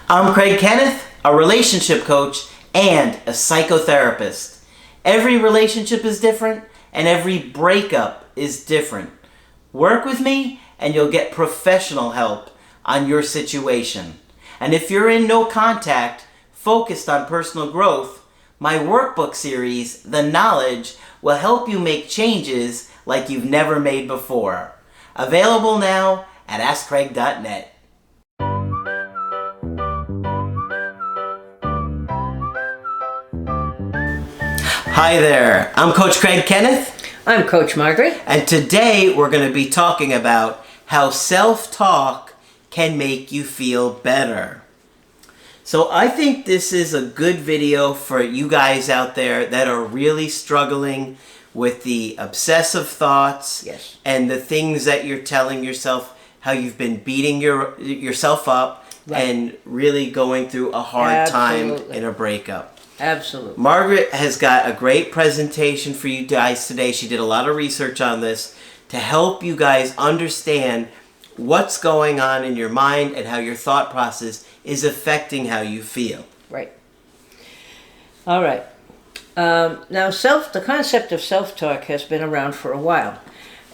I'm Craig Kenneth, a relationship coach and a psychotherapist. Every relationship is different and every breakup is different. Work with me and you'll get professional help on your situation. And if you're in no contact, focused on personal growth, my workbook series, The Knowledge, will help you make changes like you've never made before. Available now at AskCraig.net. Hi there, I'm Coach Craig Kenneth. I'm Coach Margaret. And today we're going to be talking about how self-talk can make you feel better. So I think this is a good video for you guys out there that are really struggling with the obsessive thoughts. Yes. And the things that you're telling yourself, how you've been beating yourself up, right, and really going through a hard time in a breakup. Absolutely. Margaret has got a great presentation for you guys today. She did a lot of research on this to help you guys understand what's going on in your mind and how your thought process is affecting how you feel. Right. All right. Now, the concept of self-talk has been around for a while.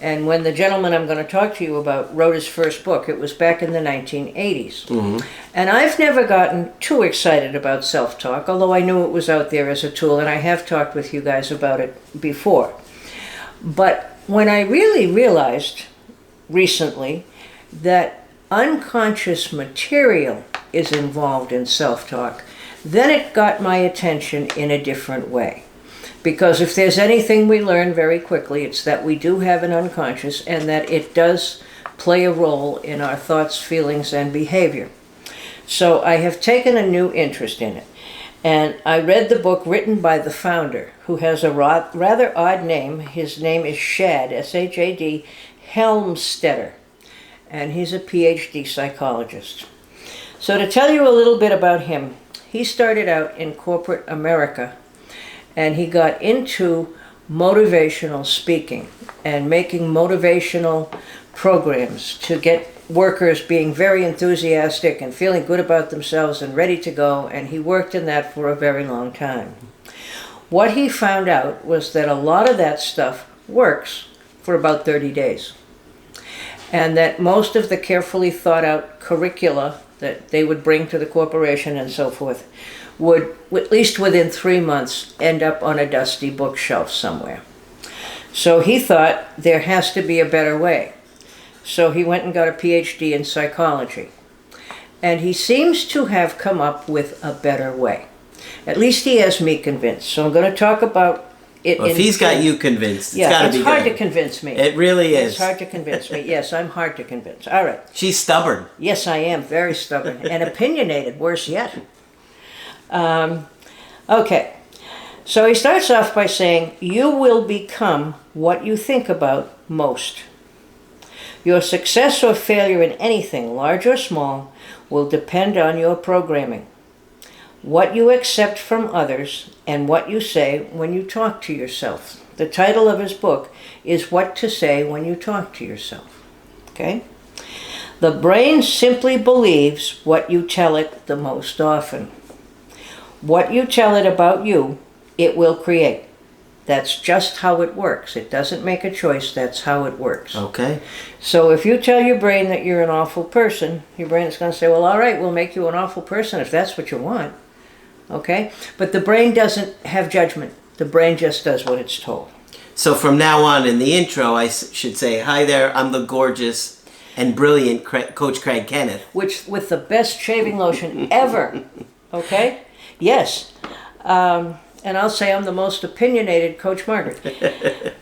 And when the gentleman I'm going to talk to you about wrote his first book, it was back in the 1980s. Mm-hmm. And I've never gotten too excited about self-talk, although I knew it was out there as a tool, and I have talked with you guys about it before. But when I really realized recently that unconscious material is involved in self-talk, then it got my attention in a different way. Because if there's anything we learn very quickly, it's that we do have an unconscious and that it does play a role in our thoughts, feelings, and behavior. So I have taken a new interest in it. And I read the book written by the founder, who has a rather odd name. His name is Shad, S-H-A-D, Helmstetter. And he's a PhD psychologist. So to tell you a little bit about him, he started out in corporate America, and he got into motivational speaking and making motivational programs to get workers being very enthusiastic and feeling good about themselves and ready to go, and he worked in that for a very long time. What he found out was that a lot of that stuff works for about 30 days, and that most of the carefully thought out curricula that they would bring to the corporation and so forth would, at least within 3 months, end up on a dusty bookshelf somewhere. So he thought there has to be a better way. So he went and got a PhD in psychology. And he seems to have come up with a better way. At least he has me convinced. So I'm going to talk about it. Well, if he's got you convinced, it's got to be good. It's hard to convince me. It really is. It's hard to convince me. Yes, I'm hard to convince. All right. She's stubborn. Yes, I am. Very stubborn. And opinionated, worse yet. Okay, so he starts off by saying, you will become what you think about most. Your success or failure in anything, large or small, will depend on your programming, what you accept from others, and what you say when you talk to yourself. The title of his book is What to Say When You Talk to Yourself. Okay? The brain simply believes what you tell it the most often. What you tell it about you, it will create. That's just how it works. It doesn't make a choice. That's how it works. Okay. So if you tell your brain that you're an awful person, your brain is going to say, well, all right, we'll make you an awful person if that's what you want. Okay? But the brain doesn't have judgment. The brain just does what it's told. So from now on in the intro, I should say, hi there, I'm the gorgeous and brilliant Coach Craig Kenneth. Which, with the best shaving lotion ever. Okay? Yes. And I'll say I'm the most opinionated Coach Margaret.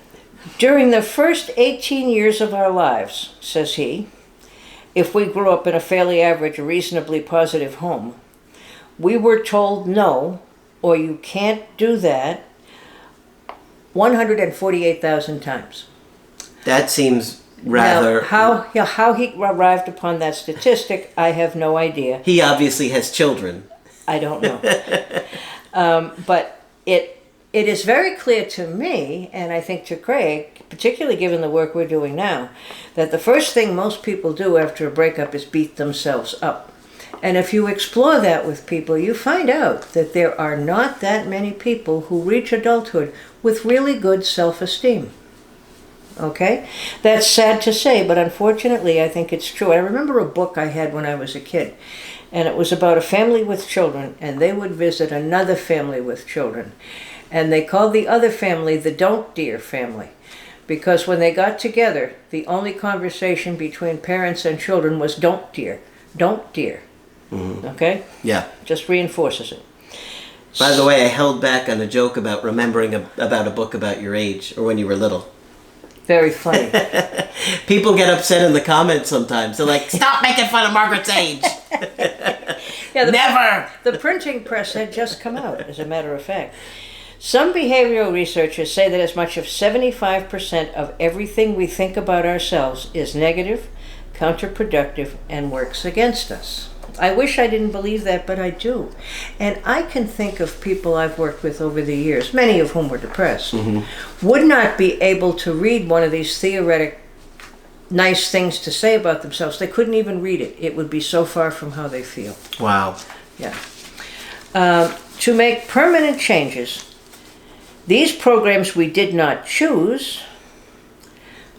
During the first 18 years of our lives, says he, if we grew up in a fairly average, reasonably positive home, we were told no, or you can't do that, 148,000 times. That seems rather... Now, how he arrived upon that statistic, I have no idea. He obviously has children. I don't know. But it is very clear to me, and I think to Craig, particularly given the work we're doing now, that the first thing most people do after a breakup is beat themselves up. And if you explore that with people, you find out that there are not that many people who reach adulthood with really good self-esteem. Okay? That's sad to say, but unfortunately I think it's true. I remember a book I had when I was a kid, and it was about a family with children, and they would visit another family with children. And they called the other family the Don't Dear family, because when they got together, the only conversation between parents and children was don't dear, don't dear. Mm-hmm. Okay? Yeah. Just reinforces it. By the way, I held back on a joke about remembering about a book about your age, or when you were little. Very funny. People get upset in the comments sometimes. They're like, stop making fun of Margaret's age. Yeah, Never! The printing press had just come out, as a matter of fact. Some behavioral researchers say that as much as 75% of everything we think about ourselves is negative, counterproductive, and works against us. I wish I didn't believe that, but I do. And I can think of people I've worked with over the years, many of whom were depressed, would not be able to read one of these theoretic nice things to say about themselves. They couldn't even read it. It would be so far from how they feel. Wow. Yeah. To make permanent changes, these programs we did not choose.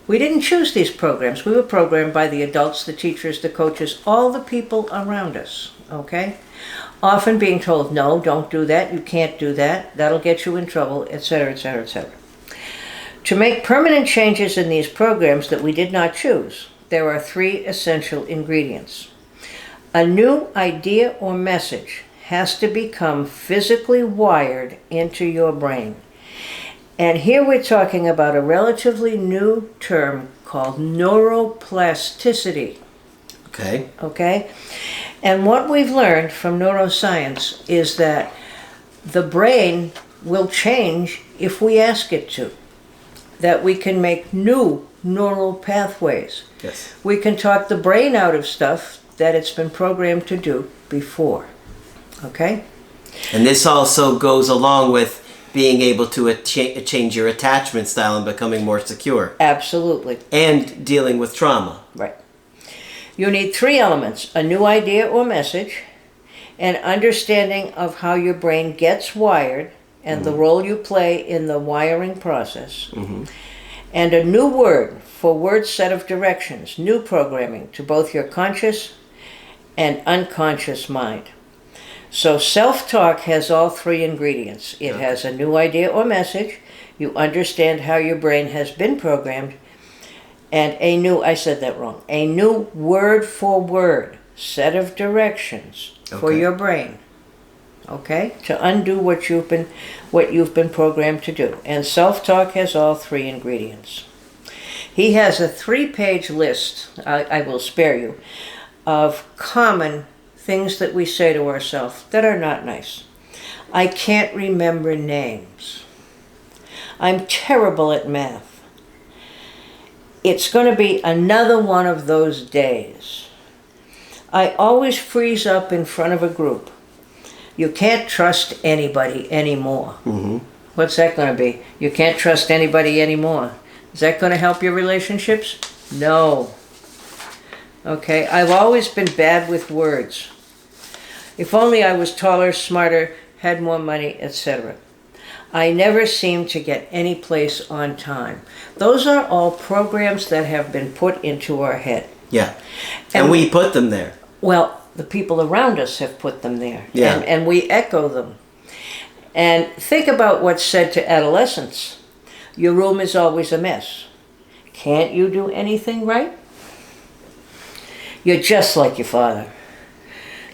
We didn't choose these programs. We were programmed by the adults, the teachers, the coaches, all the people around us, okay? Often being told, no, don't do that, you can't do that, that'll get you in trouble, etc., etc., etc. To make permanent changes in these programs that we did not choose, there are 3 essential ingredients. A new idea or message has to become physically wired into your brain. And here we're talking about a relatively new term called neuroplasticity. Okay. Okay? And what we've learned from neuroscience is that the brain will change if we ask it to. That we can make new neural pathways. Yes. We can talk the brain out of stuff that it's been programmed to do before. Okay? And this also goes along with being able to change your attachment style and becoming more secure. Absolutely. And dealing with trauma. Right. You need 3 elements: a new idea or message, an understanding of how your brain gets wired and the role you play in the wiring process, and a new word for word set of directions, new programming to both your conscious and unconscious mind. So self-talk has all 3 ingredients. It has a new idea or message, you understand how your brain has been programmed, and a new, I said that wrong, a new word for word set of directions for your brain. Okay? To undo what you've been programmed to do. And self-talk has all 3 ingredients. He has a 3-page list, I will spare you, of common things that we say to ourselves that are not nice. I can't remember names. I'm terrible at math. It's going to be another one of those days. I always freeze up in front of a group. You can't trust anybody anymore. What's that going to be? You can't trust anybody anymore. Is that going to help your relationships? No. Okay, I've always been bad with words. If only I was taller, smarter, had more money, etc. I never seem to get any place on time. Those are all programs that have been put into our head. Yeah. And we put them there. Well, the people around us have put them there. Yeah. And we echo them. And think about what's said to adolescents. Your room is always a mess. Can't you do anything right? You're just like your father.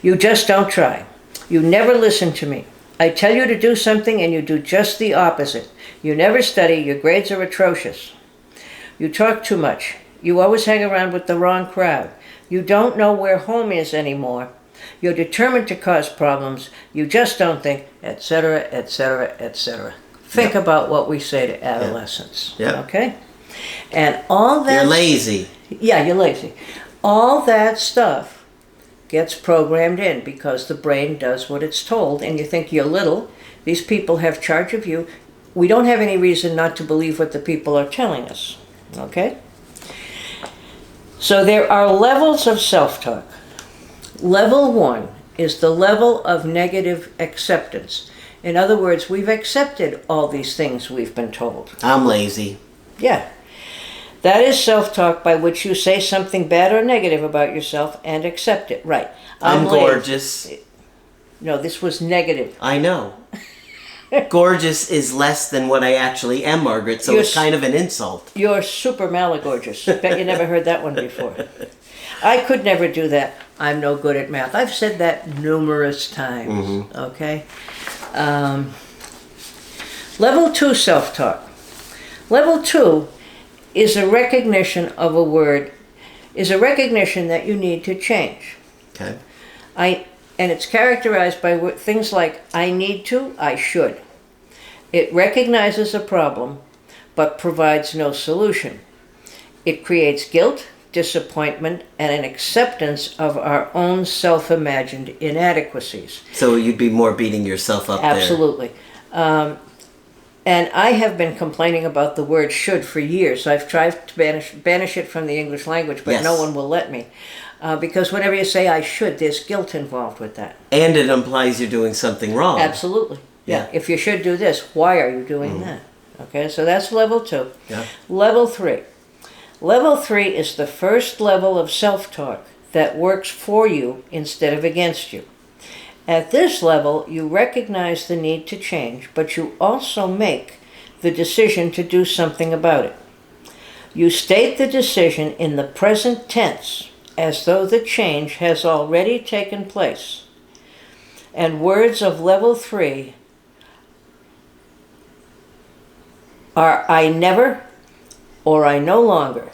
You just don't try. You never listen to me. I tell you to do something and you do just the opposite. You never study. Your grades are atrocious. You talk too much. You always hang around with the wrong crowd. You don't know where home is anymore. You're determined to cause problems. You just don't think, etc., etc., etc. Think about what we say to adolescents. Yeah. Okay? And all that... You're lazy. Yeah, you're lazy. All that stuff gets programmed in because the brain does what it's told, and you think you're little. These people have charge of you. We don't have any reason not to believe what the people are telling us. Okay? So there are levels of self-talk. Level 1 is the level of negative acceptance. In other words, we've accepted all these things we've been told. I'm lazy. Yeah. That is self-talk by which you say something bad or negative about yourself and accept it. Right. I'm lazy. gorgeous. No, this was negative. I know. Gorgeous is less than what I actually am, Margaret, so it's kind of an insult. You're super malagorgeous. Bet you never heard that one before. I could never do that. I'm no good at math. I've said that numerous times. Okay? Level 2 self-talk. Level 2 is a recognition of a word, is a recognition that you need to change. Okay. And it's characterized by things like I need to, I should. It recognizes a problem, but provides no solution. It creates guilt, disappointment, and an acceptance of our own self-imagined inadequacies. So you'd be more beating yourself up Absolutely. And I have been complaining about the word should for years. I've tried to banish it from the English language, but no one will let me. Because whenever you say I should, there's guilt involved with that. And it implies you're doing something wrong. Absolutely. Yeah. If you should do this, why are you doing that? Okay, so that's level 2. Yeah. Level 3. Level 3 is the first level of self-talk that works for you instead of against you. At this level, you recognize the need to change, but you also make the decision to do something about it. You state the decision in the present tense, as though the change has already taken place. And words of level 3 are I never or I no longer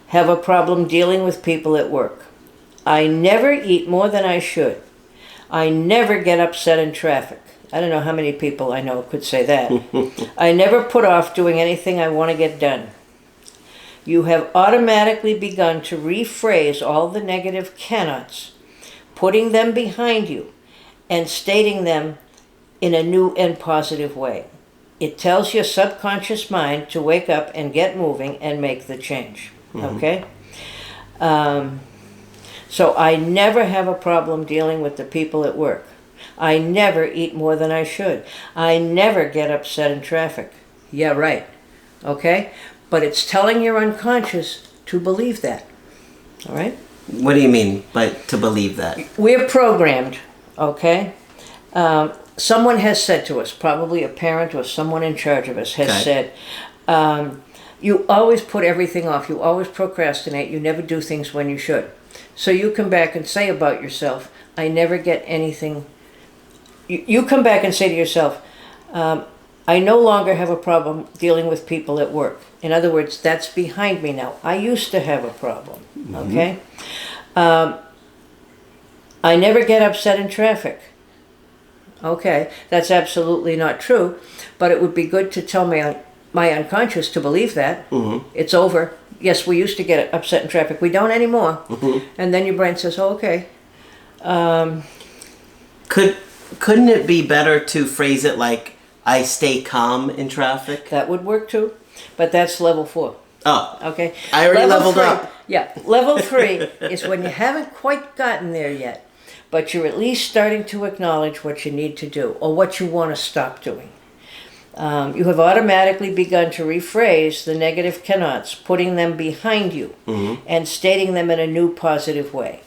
have a problem dealing with people at work. I never eat more than I should. I never get upset in traffic. I don't know how many people I know could say that. I never put off doing anything I want to get done. You have automatically begun to rephrase all the negative cannots, putting them behind you and stating them in a new and positive way. It tells your subconscious mind to wake up and get moving and make the change. Okay? So I never have a problem dealing with the people at work. I never eat more than I should. I never get upset in traffic. Yeah, right. Okay? But it's telling your unconscious to believe that. All right? What do you mean by to believe that? We're programmed, okay? Someone has said to us, probably a parent or someone in charge of us has said, you always put everything off. You always procrastinate. You never do things when you should. So you come back and say about yourself, I never get anything. You come back and say to yourself, I no longer have a problem dealing with people at work. In other words, that's behind me now. I used to have a problem, okay? I never get upset in traffic. Okay, that's absolutely not true, but it would be good to tell my unconscious to believe that. It's over. Yes, we used to get upset in traffic. We don't anymore. And then your brain says, oh, okay. Couldn't it be better to phrase it like, I stay calm in traffic? That would work too, but that's level 4. Oh. Okay. I already leveled up. Yeah. Level 3 is when you haven't quite gotten there yet, but you're at least starting to acknowledge what you need to do or what you want to stop doing. You have automatically begun to rephrase the negative cannots, putting them behind you and stating them in a new positive way.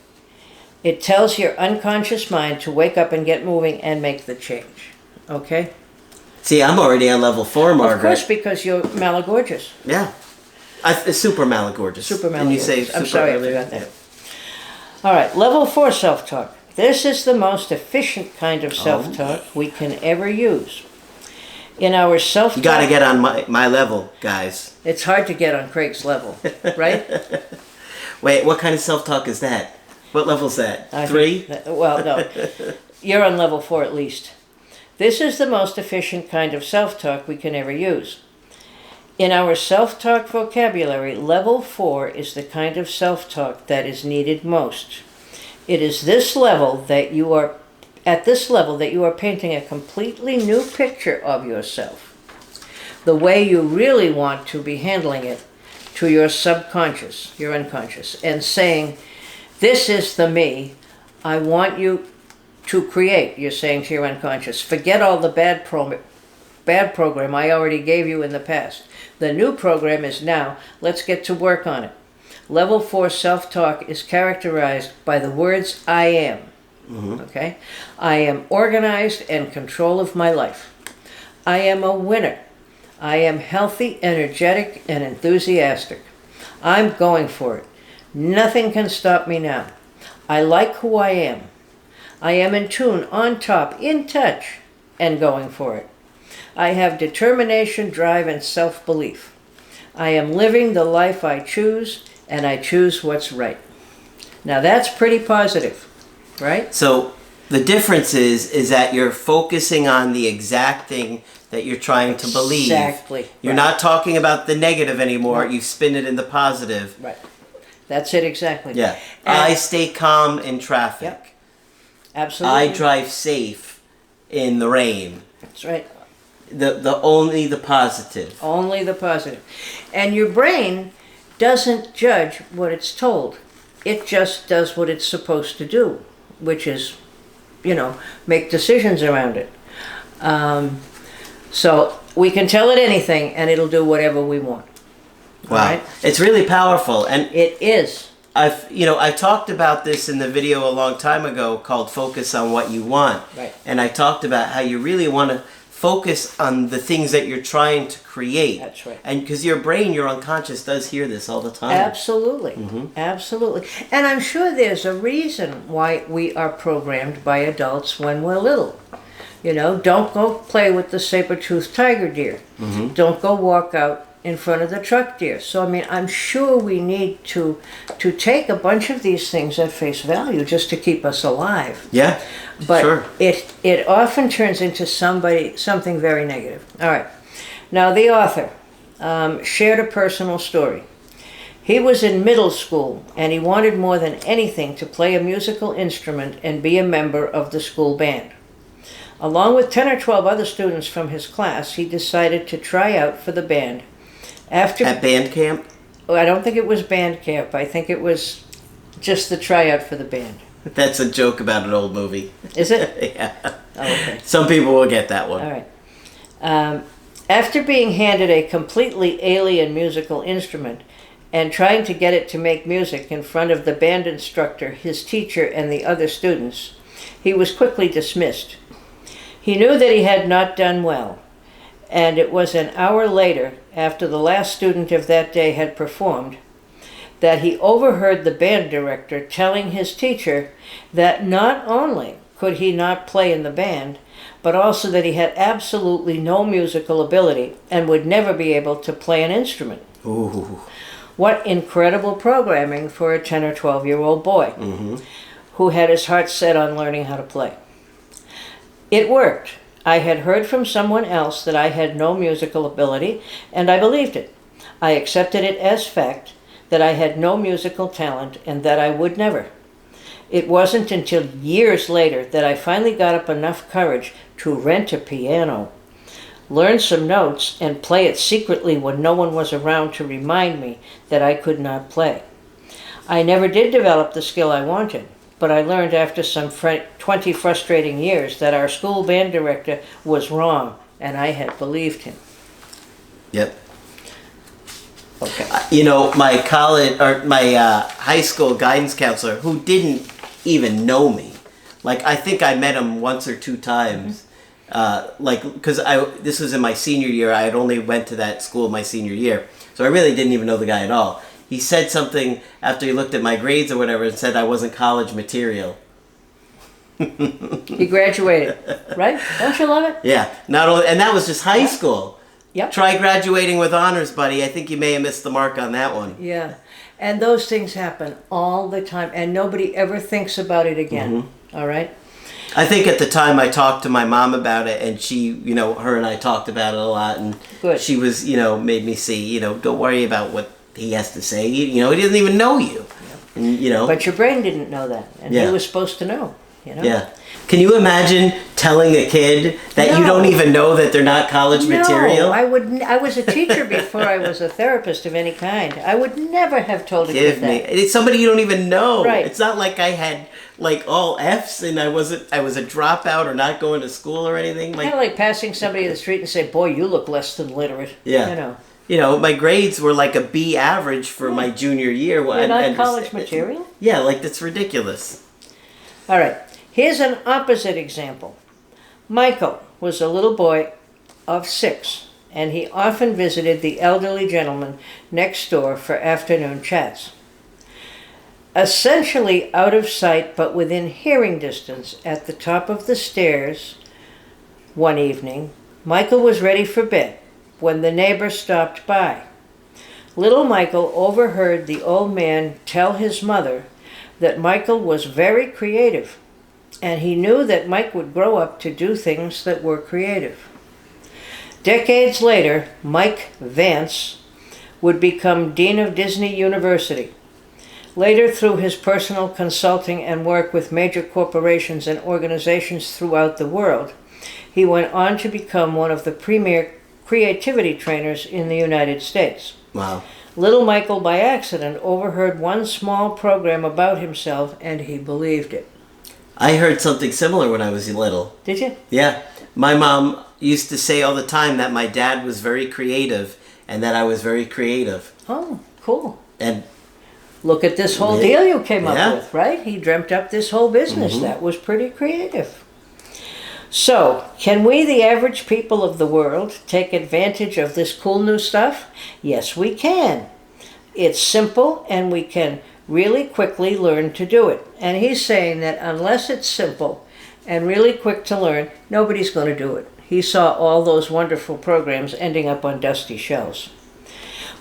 It tells your unconscious mind to wake up and get moving and make the change. Okay? See, I'm already on level 4, Margaret. Of course, because you're malagorgeous. Yeah. Super malagorgeous. Super malagorgeous. And you say I'm sorry I forgot that. All right, level 4 self-talk. This is the most efficient kind of self-talk we can ever use. In our self-talk... You got to get on my level, guys. It's hard to get on Craig's level, right? Wait, what kind of self-talk is that? What level's that? 3? Well, no. You're on level 4 at least. This is the most efficient kind of self-talk we can ever use. In our self-talk vocabulary, level 4 is the kind of self-talk that is needed most. It is this level that you are, at this level that you are painting a completely new picture of yourself. The way you really want to be handling it to your subconscious, your unconscious, and saying, this is the me I want you to create, you're saying to your unconscious. Forget all the bad program I already gave you in the past. The new program is now. Let's get to work on it. Level 4 self-talk is characterized by the words I am. Okay? I am organized and in control of my life. I am a winner. I am healthy, energetic, and enthusiastic. I'm going for it. Nothing can stop me now. I like who I am. I am in tune, on top, in touch, and going for it. I have determination, drive, and self-belief. I am living the life I choose, and I choose what's right. Now that's pretty positive, right? So the difference is that you're focusing on the exact thing that you're trying to believe. Exactly. You're not talking about the negative anymore. You spin it in the positive. Right. That's it exactly. Yeah. And I stay calm in traffic. Yep. Absolutely. I drive safe in the rain. That's right. Only the positive. Only the positive. And your brain doesn't judge what it's told. It just does what it's supposed to do, which is, make decisions around it. So we can tell it anything and it'll do whatever we want. Wow. Right? It's really powerful. And it is. I talked about this in the video a long time ago called Focus on What You Want. Right. And I talked about how you really want to focus on the things that you're trying to create. That's right. And because your brain, your unconscious, does hear this all the time. Absolutely. Absolutely. And I'm sure there's a reason why we are programmed by adults when we're little. Don't go play with the saber-toothed tiger deer. Don't go walk out in front of the truck deer. So, I'm sure we need to take a bunch of these things at face value just to keep us alive. Yeah, but sure. It often turns into something very negative. All right. Now, the author shared a personal story. He was in middle school, and he wanted more than anything to play a musical instrument and be a member of the school band. Along with 10 or 12 other students from his class, he decided to try out for the band. At band camp? I don't think it was band camp. I think it was just the tryout for the band. That's a joke about an old movie. Is it? Yeah. Oh, okay. Some people will get that one. All right. After being handed a completely alien musical instrument and trying to get it to make music in front of the band instructor, his teacher, and the other students, he was quickly dismissed. He knew that he had not done well, and it was an hour later, after the last student of that day had performed, that he overheard the band director telling his teacher that not only could he not play in the band, but also that he had absolutely no musical ability and would never be able to play an instrument. Ooh. What incredible programming for a 10 or 12-year-old boy who had his heart set on learning how to play. It worked. I had heard from someone else that I had no musical ability, and I believed it. I accepted it as fact that I had no musical talent and that I would never. It wasn't until years later that I finally got up enough courage to rent a piano, learn some notes, and play it secretly when no one was around to remind me that I could not play. I never did develop the skill I wanted, but I learned after some 20 frustrating years that our school band director was wrong, and I had believed him. Yep. Okay. My high school guidance counselor, who didn't even know me, I think I met him once or two times, because this was in my senior year. I had only went to that school my senior year, so I really didn't even know the guy at all. He said something after he looked at my grades or whatever and said I wasn't college material. He graduated, right? Don't you love it? Yeah. Not only, and that was just high school. Yep. Try graduating with honors, buddy. I think you may have missed the mark on that one. Yeah. And those things happen all the time, and nobody ever thinks about it again. All right? I think at the time I talked to my mom about it, and she, her and I talked about it a lot, and Good. She was, made me see, don't worry about what he has to say. He doesn't even know you. And, But your brain didn't know that, and he was supposed to know. Yeah. Can you imagine telling a kid that you don't even know that they're not college material? I wouldn't. I was a teacher before I was a therapist of any kind. I would never have told a kid that. It's somebody you don't even know. Right. It's not like I had like all F's, and I was a dropout or not going to school or anything. Kind of like passing somebody in the street and say, "Boy, you look less than literate." Yeah. My grades were like a B average for my junior year. You're not college material? Yeah, like that's ridiculous. All right. Here's an opposite example. Michael was a little boy of 6, and he often visited the elderly gentleman next door for afternoon chats. Essentially out of sight but within hearing distance at the top of the stairs one evening, Michael was ready for bed when the neighbor stopped by. Little Michael overheard the old man tell his mother that Michael was very creative, and he knew that Mike would grow up to do things that were creative. Decades later, Mike Vance would become Dean of Disney University. Later, through his personal consulting and work with major corporations and organizations throughout the world, he went on to become one of the premier creativity trainers in the United States. Wow. Little Michael, by accident, overheard one small program about himself, and he believed it. I heard something similar when I was little. Did you? Yeah. My mom used to say all the time that my dad was very creative and that I was very creative. Oh, cool. And look at this whole deal you came up Yeah. with, right? He dreamt up this whole business. Mm-hmm. That was pretty creative. So, can we, the average people of the world, take advantage of this cool new stuff? Yes, we can. It's simple, and we can really quickly learn to do it. And he's saying that unless it's simple and really quick to learn, nobody's going to do it. He saw all those wonderful programs ending up on dusty shelves.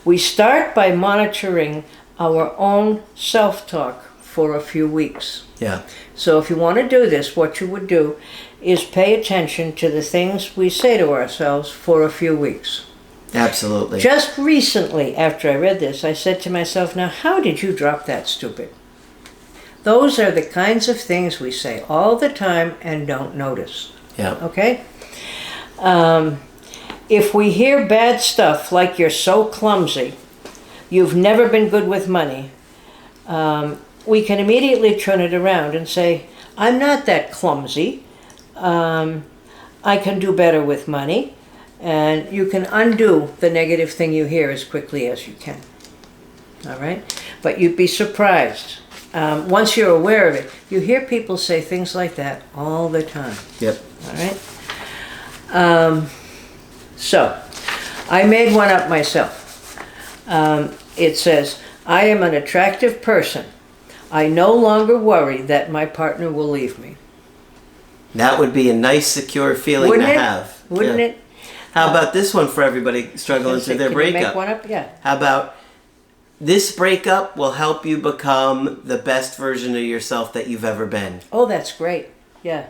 We start by monitoring our own self-talk for a few weeks. yeah. So if you want to do this, what you would do is pay attention to the things we say to ourselves for a few weeks. Absolutely. Just recently, after I read this, I said to myself, now how did you drop that stupid? Those are the kinds of things we say all the time and don't notice. Yeah. Okay? If we hear bad stuff like you're so clumsy, you've never been good with money, we can immediately turn it around and say, I'm not that clumsy. I can do better with money. And you can undo the negative thing you hear as quickly as you can. All right? But you'd be surprised. Once you're aware of it, you hear people say things like that all the time. Yep. All right? So, I made one up myself. It says, I am an attractive person. I no longer worry that my partner will leave me. That would be a nice, secure feeling Wouldn't to it? have. Wouldn't Yeah. it? How about this one for everybody struggling through their Can breakup? you make one up? Yeah. How about this breakup will help you become the best version of yourself that you've ever been? Oh, that's great. Yeah.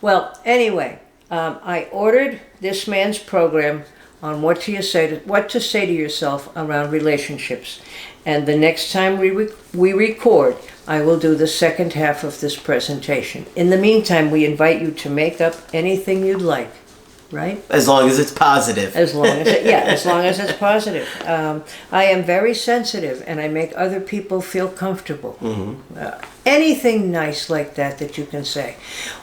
Well, anyway, I ordered this man's program on what to say to yourself around relationships. And the next time we record, I will do the second half of this presentation. In the meantime, we invite you to make up anything you'd like, right? As long as it's positive. As long as it's positive. I am very sensitive, and I make other people feel comfortable. Mm-hmm. Anything nice like that you can say.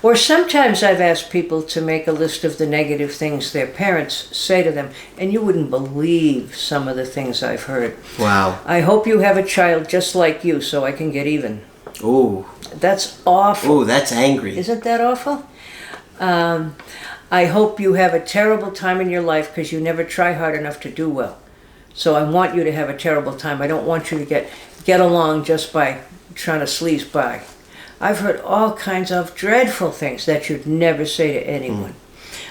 Or sometimes I've asked people to make a list of the negative things their parents say to them, and you wouldn't believe some of the things I've heard. Wow. I hope you have a child just like you so I can get even. Ooh. That's awful. Ooh, that's angry. Isn't that awful? I hope you have a terrible time in your life because you never try hard enough to do well. So I want you to have a terrible time. I don't want you to get along just by trying to sleaze by. I've heard all kinds of dreadful things that you'd never say to anyone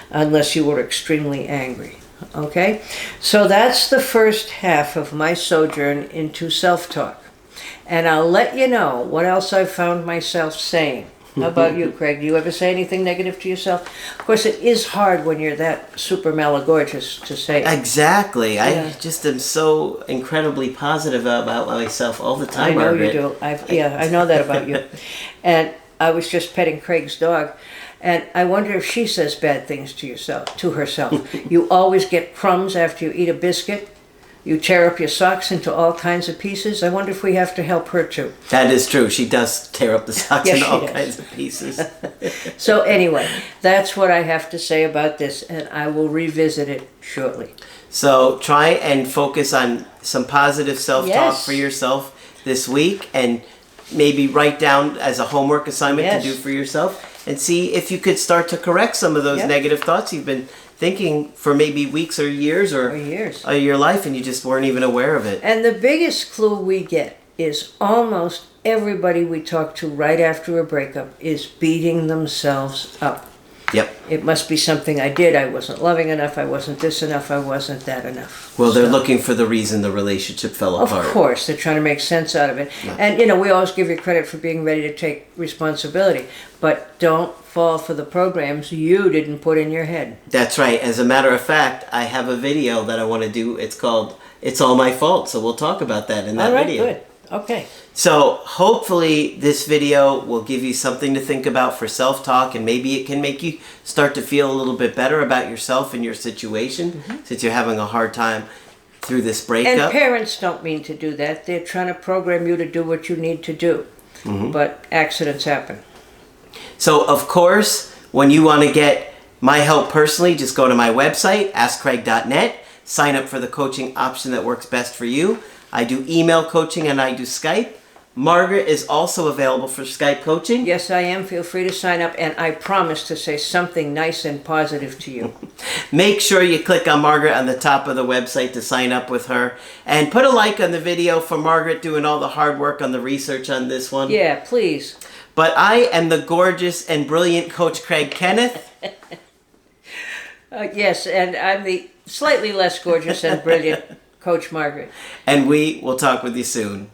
unless you were extremely angry. Okay? So that's the first half of my sojourn into self-talk. And I'll let you know what else I've found myself saying. How about you, Craig? Do you ever say anything negative to yourself? Of course, it is hard when you're that super malagorgeous to say it. Exactly. Yeah. I just am so incredibly positive about myself all the time, I know Margaret. you do. I know that about you. And I was just petting Craig's dog, and I wonder if she says bad things to herself. You always get crumbs after you eat a biscuit. You tear up your socks into all kinds of pieces. I wonder if we have to help her too. That is true. She does tear up the socks Yes, into she all does. kinds of pieces. So anyway, that's what I have to say about this, and I will revisit it shortly. So try and focus on some positive self-talk Yes. for yourself this week, and maybe write down as a homework assignment Yes. to do for yourself, and see if you could start to correct some of those Yep. negative thoughts you've been thinking for maybe weeks or years or your life, and you just weren't even aware of it. And the biggest clue we get is almost everybody we talk to right after a breakup is beating themselves up. Yep. It must be something I did. I wasn't loving enough. I wasn't this enough. I wasn't that enough. Well, they're So, looking for the reason the relationship fell of apart. course, they're trying to make sense out of it. Yeah. And, we always give you credit for being ready to take responsibility. But don't fall for the programs you didn't put in your head. That's right. As a matter of fact, I have a video that I want to do. It's called "It's All My Fault," so we'll talk about that in that All right, video. good. Okay. So hopefully this video will give you something to think about for self-talk, and maybe it can make you start to feel a little bit better about yourself and your situation, since you're having a hard time through this And breakup. parents don't mean to do that. They're trying to program you to do what you need to do. But accidents happen. So of course, when you want to get my help personally, just go to my website, askcraig.net, sign up for the coaching option that works best for you. I do email coaching and I do Skype. Margaret is also available for Skype coaching. Yes, I am. Feel free to sign up, and I promise to say something nice and positive to you. Make sure you click on Margaret on the top of the website to sign up with her. And put a like on the video for Margaret doing all the hard work on the research on this one. Yeah, please. But I am the gorgeous and brilliant Coach Craig Kenneth. Yes, and I'm the slightly less gorgeous and brilliant Coach Margaret. And we will talk with you soon.